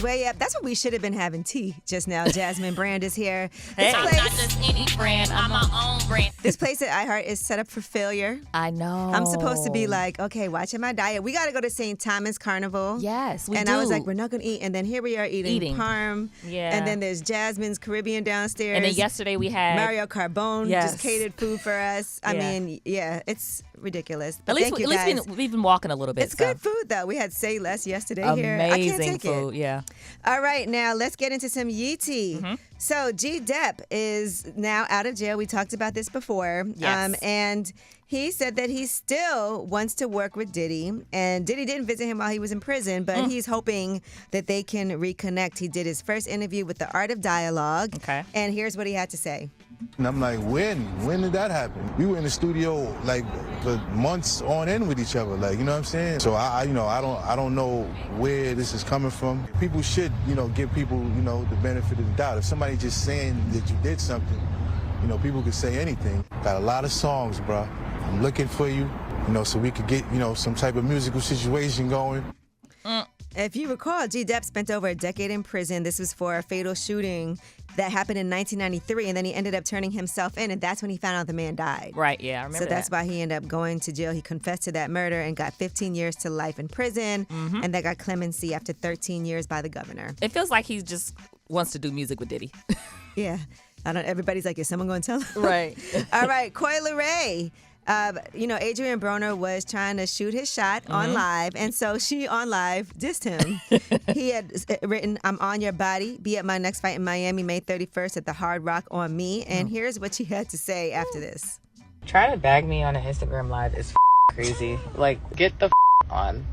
way up. That's what we should have been having tea just now. Jasmine Brand is here. Hey. I'm not just any brand. I'm my own brand. This place at iHeart is set up for failure. I know. I'm supposed to be like, okay, watching my diet. We got to go to St. Thomas Carnival. Yes, we do. And I was like, we're not going to eat. And then here we are eating parm. Yeah. And then there's Jasmine's Caribbean downstairs. And then yesterday we had Mario Carbone just catered food for us. I mean, it's ridiculous. But at least we've been walking a little bit. It's good food, though. We had Say Less yesterday here. Amazing food, yeah. All right, now let's get into some Yee tea. Mm-hmm. So G. Depp is now out of jail. We talked about this before. Yes. And he said that he still wants to work with Diddy. And Diddy didn't visit him while he was in prison, but he's hoping that they can reconnect. He did his first interview with The Art of Dialogue. Okay. And here's what he had to say. And I'm like, when did that happen? We were in the studio like for months on end with each other, like, you know what I'm saying? So I don't know where this is coming from. People should, give people, the benefit of the doubt. If somebody just saying that you did something, people could say anything. Got a lot of songs, bro. I'm looking for you, so we could get, some type of musical situation going. If you recall, G. Depp spent over a decade in prison. This was for a fatal shooting that happened in 1993, and then he ended up turning himself in, and that's when he found out the man died. Right, yeah, I remember that. So that's why he ended up going to jail. He confessed to that murder and got 15 years to life in prison, and they got clemency after 13 years by the governor. It feels like he just wants to do music with Diddy. Yeah. Everybody's like, is someone going to tell him? Right. All right, Coi Leray. Adrien Broner was trying to shoot his shot on live, and so she on live dissed him. He had written, "I'm on your body. Be at my next fight in Miami, May 31st at the Hard Rock on me." And here's what she had to say after this. Trying to bag me on an Instagram live is crazy. Like, get the on.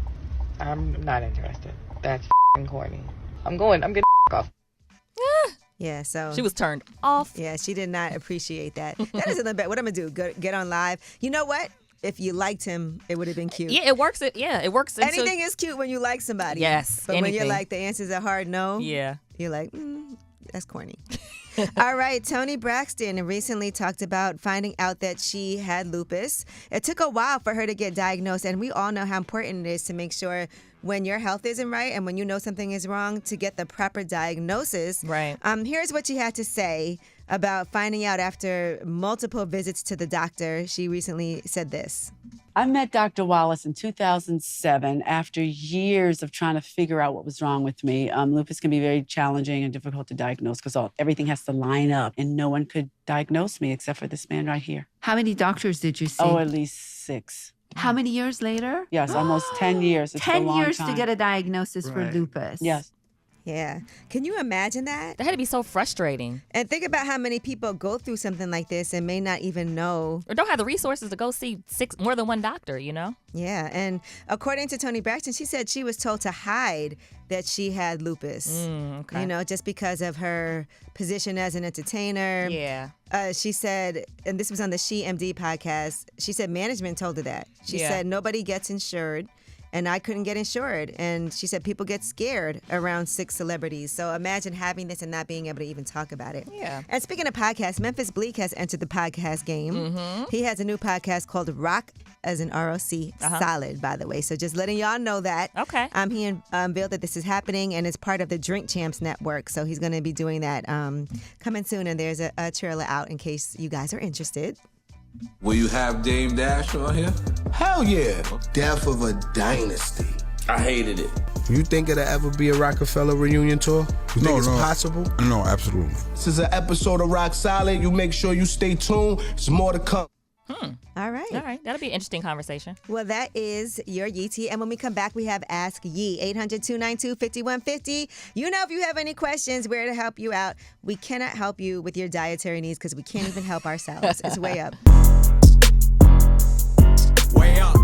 I'm not interested. That's corny. I'm getting off. Yeah, so she was turned off. Yeah, she did not appreciate that. That is a little bit. What I'm gonna do? Get on live. You know what? If you liked him, it would have been cute. Yeah, it works. It works. Anything is cute when you like somebody. Yes, but when you're like the answer's a hard no. Yeah, you're like, that's corny. All right, Toni Braxton recently talked about finding out that she had lupus. It took a while for her to get diagnosed, and we all know how important it is to make sure when your health isn't right and when you know something is wrong to get the proper diagnosis. Right. Here's what she had to say about finding out after multiple visits to the doctor. She recently said this. I met Dr. Wallace in 2007 after years of trying to figure out what was wrong with me. Lupus can be very challenging and difficult to diagnose because everything has to line up, and no one could diagnose me except for this man right here. How many doctors did you see? Oh, at least 6. How many years later? Yes, almost 10 years. It's 10 a long years time. to get a diagnosis for lupus. Yes. Yeah. Can you imagine that? That had to be so frustrating. And think about how many people go through something like this and may not even know. Or don't have the resources to go see more than one doctor, Yeah. And according to Toni Braxton, she said she was told to hide that she had lupus. Okay. Just because of her position as an entertainer. Yeah. She said, and this was on the She MD podcast, she said management told her that. She said nobody gets insured. And I couldn't get insured. And she said people get scared around 6 celebrities. So imagine having this and not being able to even talk about it. Yeah. And speaking of podcasts, Memphis Bleak has entered the podcast game. He has a new podcast called Rock, as in ROC, Solid, by the way. So just letting y'all know that. Okay. He unveiled that this is happening and it's part of the Drink Champs Network. So he's going to be doing that coming soon. And there's a trailer out in case you guys are interested. Will you have Dame Dash on here? Hell yeah. Death of a dynasty. I hated it. You think it'll ever be a Rockefeller reunion tour? You think it's possible? No, absolutely. This is an episode of Rock Solid. You make sure you stay tuned. There's more to come. All right. That'll be an interesting conversation. Well, that is your Yee Tea. And when we come back, we have Ask Yee, 800-292-5150. If you have any questions, we're to help you out. We cannot help you with your dietary needs because we can't even help ourselves. It's way up. Way up.